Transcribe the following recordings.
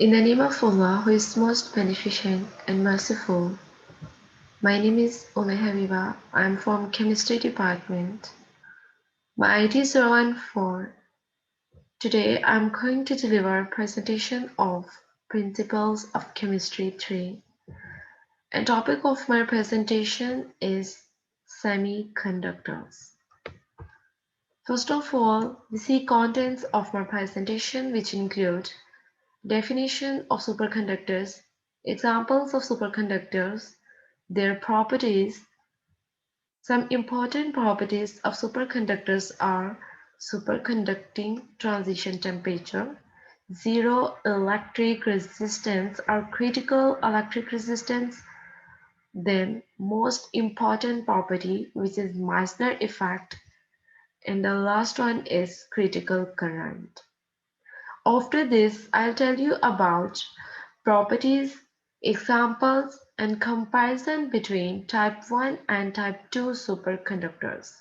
In the name of Allah, who is most beneficent and merciful, my name is Umme Habiba. I am from Chemistry Department. My ID is 014. Today I am going to deliver a presentation of Principles of Chemistry 3. And topic of my presentation is semiconductors. First of all, we see contents of my presentation which include definition of superconductors, examples of superconductors, their properties. Some important properties of superconductors are superconducting transition temperature, zero electric resistance or critical electric resistance, then most important property which is Meyersner effect, and the last one is critical current. After this, I'll tell you about properties, examples, and comparison between type 1 and type 2 superconductors.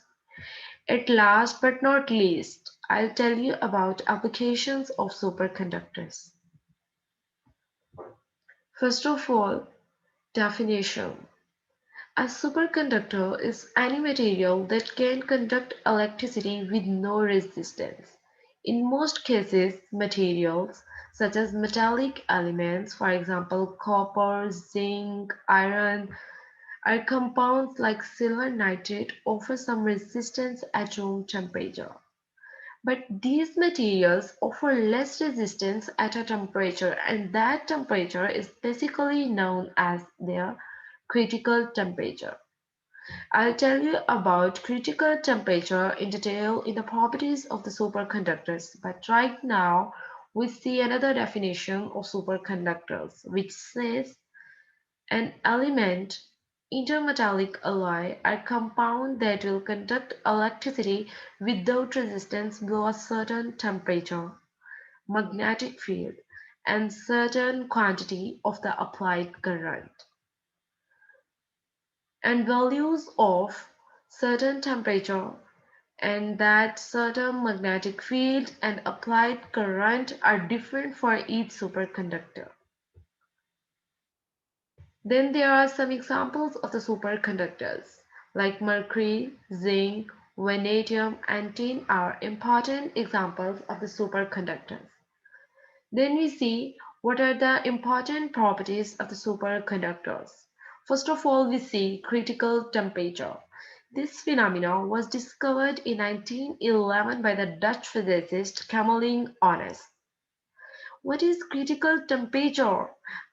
At last but not least, I'll tell you about applications of superconductors. First of all, definition. A superconductor is any material that can conduct electricity with no resistance. In most cases, materials such as metallic elements, for example copper, zinc, iron, or compounds like silver nitrate offer some resistance at room temperature. But these materials offer less resistance at a temperature, and that temperature is basically known as their critical temperature. I'll tell you about critical temperature in detail in the properties of the superconductors, but right now we see another definition of superconductors, which says an element, intermetallic alloy, or compound that will conduct electricity without resistance below a certain temperature, magnetic field, and certain quantity of the applied current, and values of certain temperature and that certain magnetic field and applied current are different for each superconductor. Then there are some examples of the superconductors, like mercury, zinc, vanadium, and tin are important examples of the superconductors. Then we see what are the important properties of the superconductors. First of all, we see critical temperature. This phenomenon was discovered in 1911 by the Dutch physicist Kamerlingh Onnes. What is critical temperature?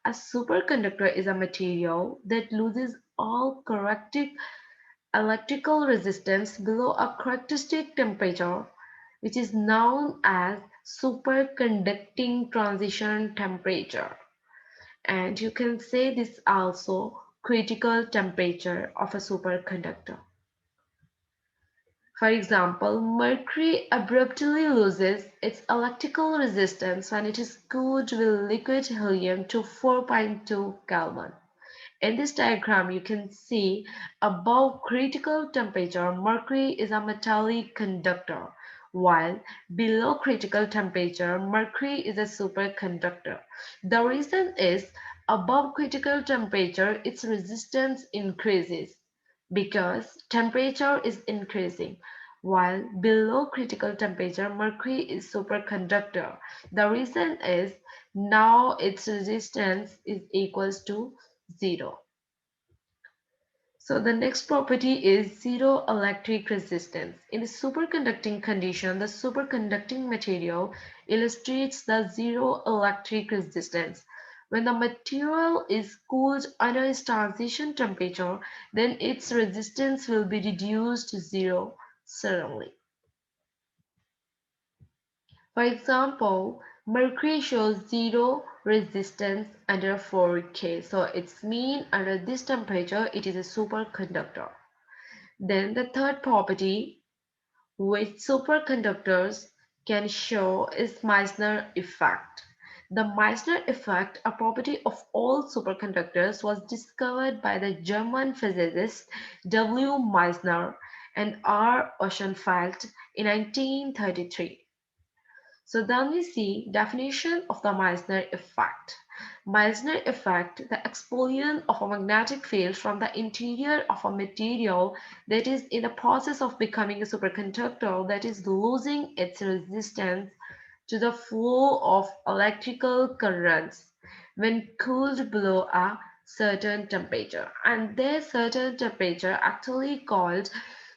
A superconductor is a material that loses all characteristic electrical resistance below a characteristic temperature, which is known as superconducting transition temperature. And you can say this also critical temperature of a superconductor. For example, mercury abruptly loses its electrical resistance when it is cooled with liquid helium to 4.2 Kelvin. In this diagram, you can see above critical temperature, mercury is a metallic conductor, while below critical temperature, mercury is a superconductor. The reason is above critical temperature, its resistance increases because temperature is increasing, while below critical temperature, mercury is superconductor. The reason is now its resistance is equals to 0. So the next property is zero electric resistance. In the superconducting condition, the superconducting material illustrates the zero electric resistance. When the material is cooled under its transition temperature, then its resistance will be reduced to zero suddenly. For example, mercury shows zero resistance under 4K. So it's mean under this temperature it is a superconductor. Then the third property which superconductors can show is Meyersner effect. The Meyersner effect, a property of all superconductors, was discovered by the German physicists W. Meyersner and R. Oschenfeld in 1933. So then we see definition of the Meyersner effect. Meyersner effect, the expulsion of a magnetic field from the interior of a material that is in the process of becoming a superconductor that is losing its resistance to the flow of electrical currents when cooled below a certain temperature. And this certain temperature actually called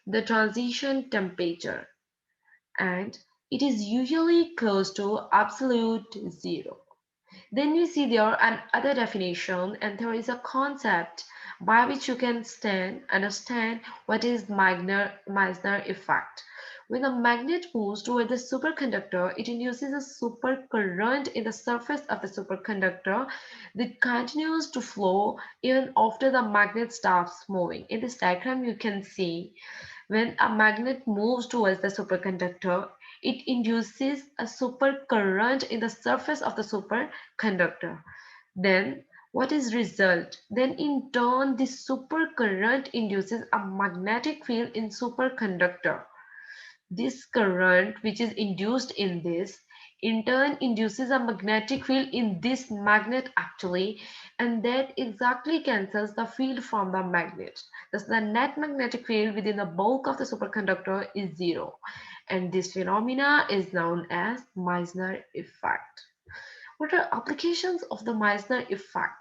the transition temperature, and it is usually close to absolute zero. Then you see there another definition, and there is a concept by which you can understand what is Meissner effect. When a magnet moves toward the superconductor, it induces a supercurrent in the surface of the superconductor that continues to flow even after the magnet stops moving. In this diagram, you can see when a magnet moves towards the superconductor, it induces a supercurrent in the surface of the superconductor. Then what is result? Then in turn this supercurrent induces a magnetic field in superconductor. This current which is induced in this in turn induces a magnetic field in this magnet actually, and that exactly cancels the field from the magnet. Thus the net magnetic field within the bulk of the superconductor is zero, and this phenomena is known as Meissner effect. What are applications of the Meissner effect?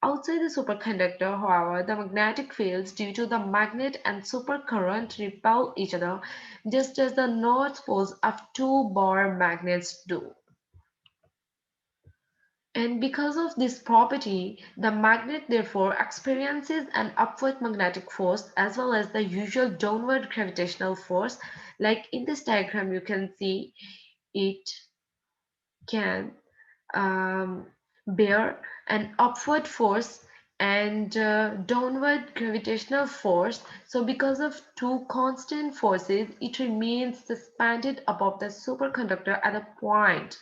Outside the superconductor, however, the magnetic fields due to the magnet and supercurrent repel each other just as the north poles of two-bar magnets do. And because of this property, the magnet therefore experiences an upward magnetic force as well as the usual downward gravitational force. Like in this diagram, you can see it can um, bear an upward force and downward gravitational force. So because of two constant forces, it remains suspended above the superconductor at a point.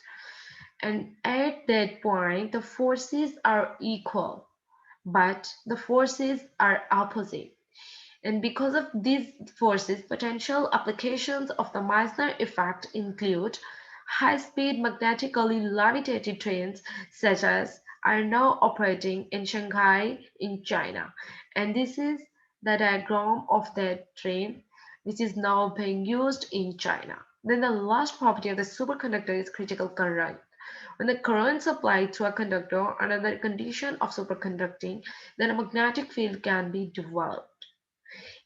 And at that point, the forces are equal, but the forces are opposite. And because of these forces, potential applications of the Meissner effect include high-speed magnetically levitated trains such as are now operating in Shanghai in China. And this is the diagram of that train which is now being used in China. Then the last property of the superconductor is critical current. When the current is applied through a conductor under the condition of superconducting, then a magnetic field can be developed.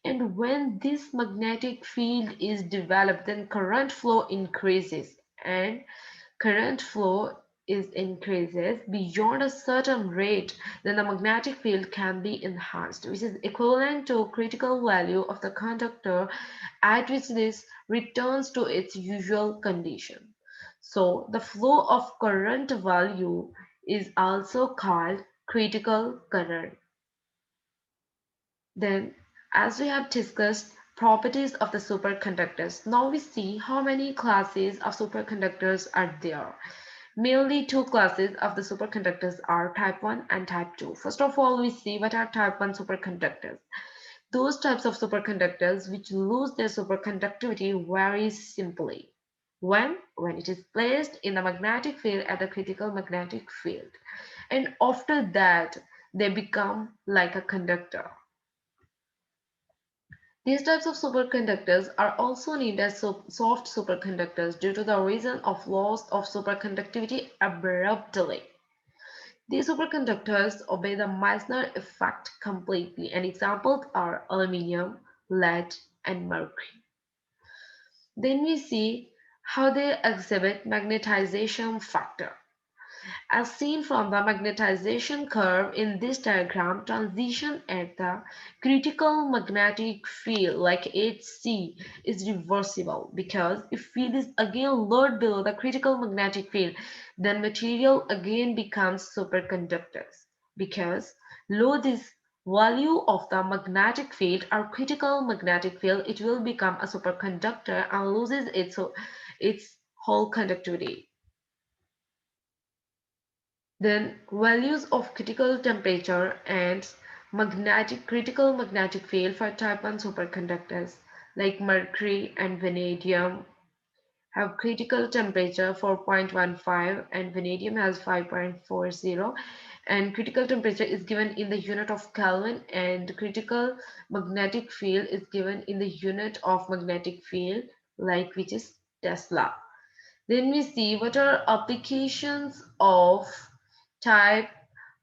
And when this magnetic field is developed, then current flow increases, and current flow is increases beyond a certain rate, then the magnetic field can be enhanced, which is equivalent to critical value of the conductor at which this returns to its usual condition. So the flow of current value is also called critical current. Then, as we have discussed properties of the superconductors, now we see how many classes of superconductors are there. Mainly two classes of the superconductors are type 1 and type 2. First of all, we see what are type 1 superconductors. Those types of superconductors which lose their superconductivity very simply. When it is placed in the magnetic field at the critical magnetic field. And after that, they become like a conductor. These types of superconductors are also named as soft superconductors due to the reason of loss of superconductivity abruptly. These superconductors obey the Meissner effect completely, and examples are aluminium, lead, and mercury. Then we see how they exhibit magnetization factor. As seen from the magnetization curve in this diagram, transition at the critical magnetic field like HC is reversible because if field is again lowered below the critical magnetic field, then material again becomes superconductors. Because low this value of the magnetic field or critical magnetic field, it will become a superconductor and loses its whole conductivity. Then values of critical temperature and magnetic critical magnetic field for type 1 superconductors like mercury and vanadium have critical temperature 4.15 and vanadium has 5.40, and critical temperature is given in the unit of Kelvin and critical magnetic field is given in the unit of magnetic field, like which is Tesla. Then we see what are applications of type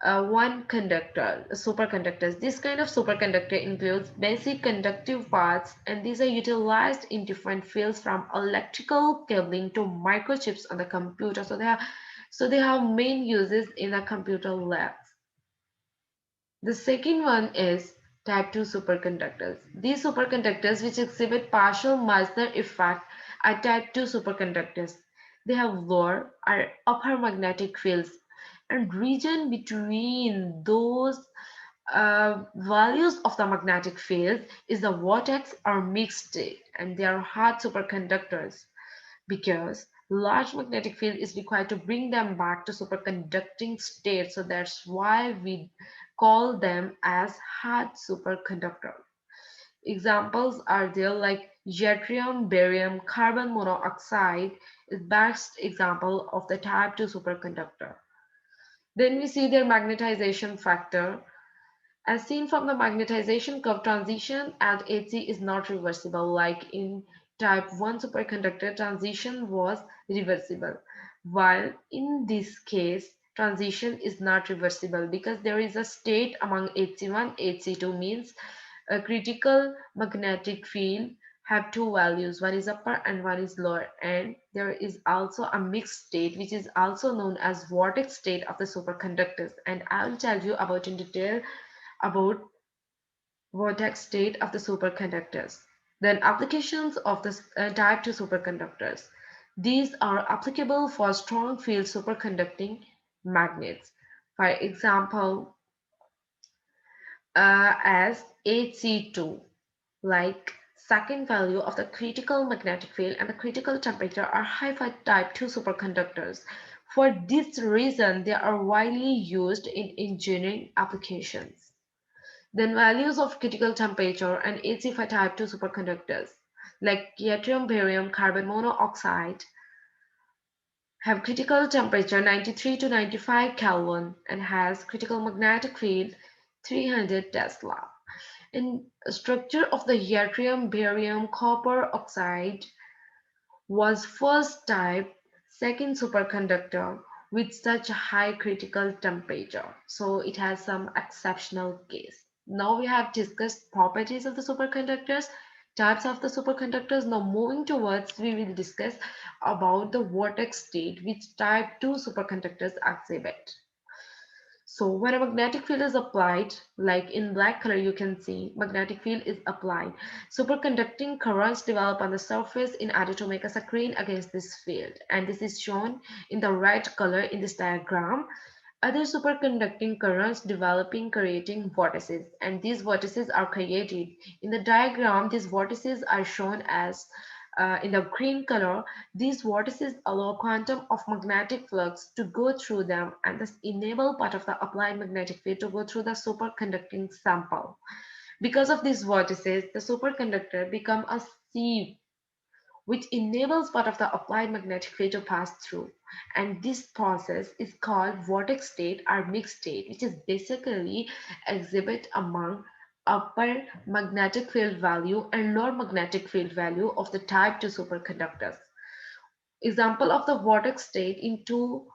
1 conductor, superconductors. This kind of superconductor includes basic conductive parts, and these are utilized in different fields from electrical cabling to microchips on the computer. So they have main uses in the computer labs. The second one is type 2 superconductors. These superconductors, which exhibit partial Meyersner effect, are type 2 superconductors. They have lower or upper magnetic fields, and region between those values of the magnetic field is the vortex or mixed state, and they are hard superconductors because large magnetic field is required to bring them back to superconducting state. So that's why we call them as hard superconductor. Examples are there like yttrium, barium, carbon monoxide is best example of the type 2 superconductor. Then we see their magnetization factor. As seen from the magnetization curve, transition at Hc is not reversible. Like in type 1 superconductor, transition was reversible, while in this case, transition is not reversible because there is a state among Hc1, Hc2 means a critical magnetic field have two values, one is upper and one is lower, and there is also a mixed state which is also known as vortex state of the superconductors, and I will tell you about in detail about vortex state of the superconductors. Then applications of the type 2 superconductors. These are applicable for strong field superconducting magnets. For example, as Hc2, like second value of the critical magnetic field and the critical temperature are high for type 2 superconductors. For this reason, they are widely used in engineering applications. Then values of critical temperature and Hc for type 2 superconductors like yttrium, barium, carbon monoxide have critical temperature 93 to 95 Kelvin and has critical magnetic field 300 Tesla. In structure of the yttrium, barium, copper oxide was first type second superconductor with such a high critical temperature. So it has some exceptional case. Now we have discussed properties of the superconductors, types of the superconductors. Now moving towards, we will discuss about the vortex state which type 2 superconductors exhibit. So when a magnetic field is applied, like in black color you can see magnetic field is applied. Superconducting currents develop on the surface in order to make a screen against this field. And this is shown in the red color in this diagram. Other superconducting currents developing creating vortices, and these vortices are created. In the diagram, these vortices are shown as in the green color. These vortices allow quantum of magnetic flux to go through them and thus enable part of the applied magnetic field to go through the superconducting sample. Because of these vortices, the superconductor become a sieve which enables part of the applied magnetic field to pass through. And this process is called vortex state or mixed state, which is basically exhibit among upper magnetic field value and lower magnetic field value of the type 2 superconductors. Example of the vortex state into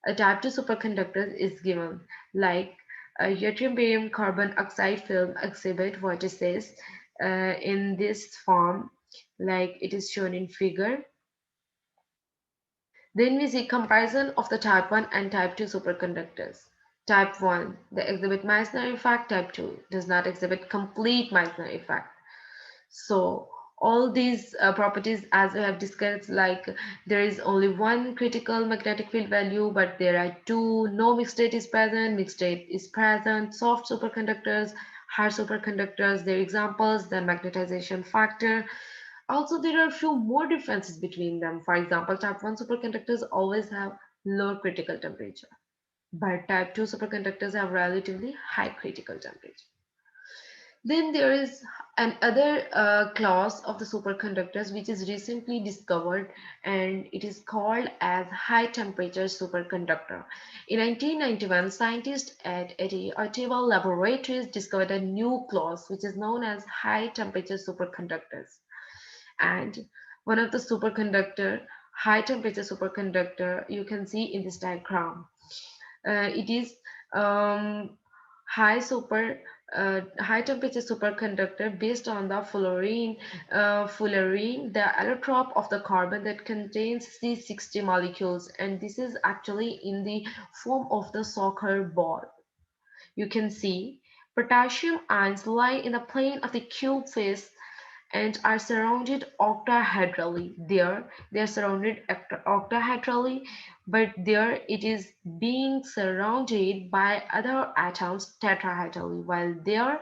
a type 2 superconductors is given, like yttrium barium carbon oxide film exhibit vortices in this form, like it is shown in figure. Then we see comparison of the type 1 and type 2 superconductors. Type 1, they exhibit Meyersner effect. Type 2 does not exhibit complete Meyersner effect. So all these properties, as we have discussed, like there is only one critical magnetic field value, but there are two. No mixed state is present, mixed state is present. Soft superconductors, hard superconductors, their examples, the magnetization factor. Also, there are a few more differences between them. For example, type 1 superconductors always have low critical temperature, but type 2 superconductors have relatively high critical temperature. Then there is another class of the superconductors which is recently discovered, and it is called as high temperature superconductor. In 1991, scientists at Ottawa laboratories discovered a new class which is known as high temperature superconductors. And one of the superconductor, high temperature superconductor, you can see in this diagram. It is um, high super high temperature superconductor based on the fullerene, the allotrope of the carbon that contains C60 molecules, and this is actually in the form of the soccer ball. You can see potassium ions lie in the plane of the cube face and are surrounded octahedrally. There, they are surrounded octahedrally, but there it is being surrounded by other atoms tetrahedrally, while there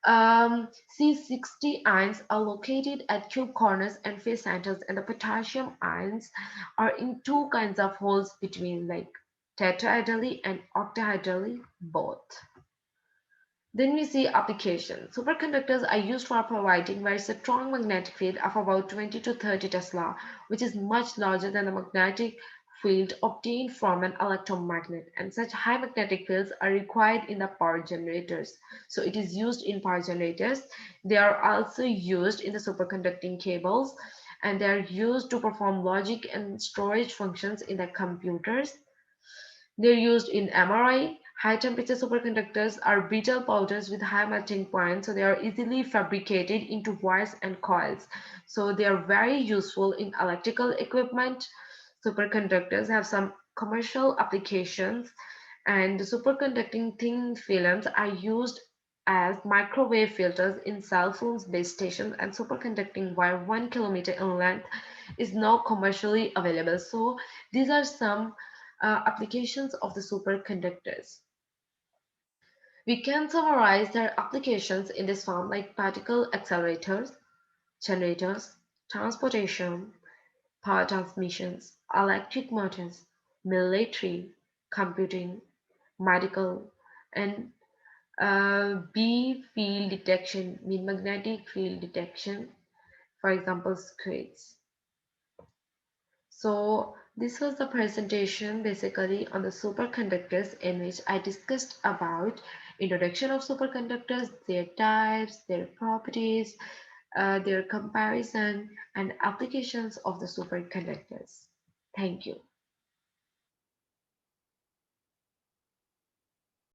C60 ions are located at cube corners and face centers, and the potassium ions are in two kinds of holes between, like tetrahedrally and octahedrally both. Then we see application. Superconductors are used for providing very strong magnetic field of about 20 to 30 Tesla, which is much larger than the magnetic field obtained from an electromagnet. And such high magnetic fields are required in the power generators. So it is used in power generators. They are also used in the superconducting cables, and they are used to perform logic and storage functions in the computers. They're used in MRI. High temperature superconductors are brittle powders with high melting point, so they are easily fabricated into wires and coils. So they are very useful in electrical equipment. Superconductors have some commercial applications, and the superconducting thin films are used as microwave filters in cell phones, base stations, and superconducting wire 1 kilometer in length is now commercially available. So these are some applications of the superconductors. We can summarize their applications in this form, like particle accelerators, generators, transportation, power transmissions, electric motors, military, computing, medical, and B field detection, mean magnetic field detection, for example, squids. So this was the presentation basically on the superconductors, in which I discussed about introduction of superconductors, their types, their properties, their comparison, and applications of the superconductors. Thank you.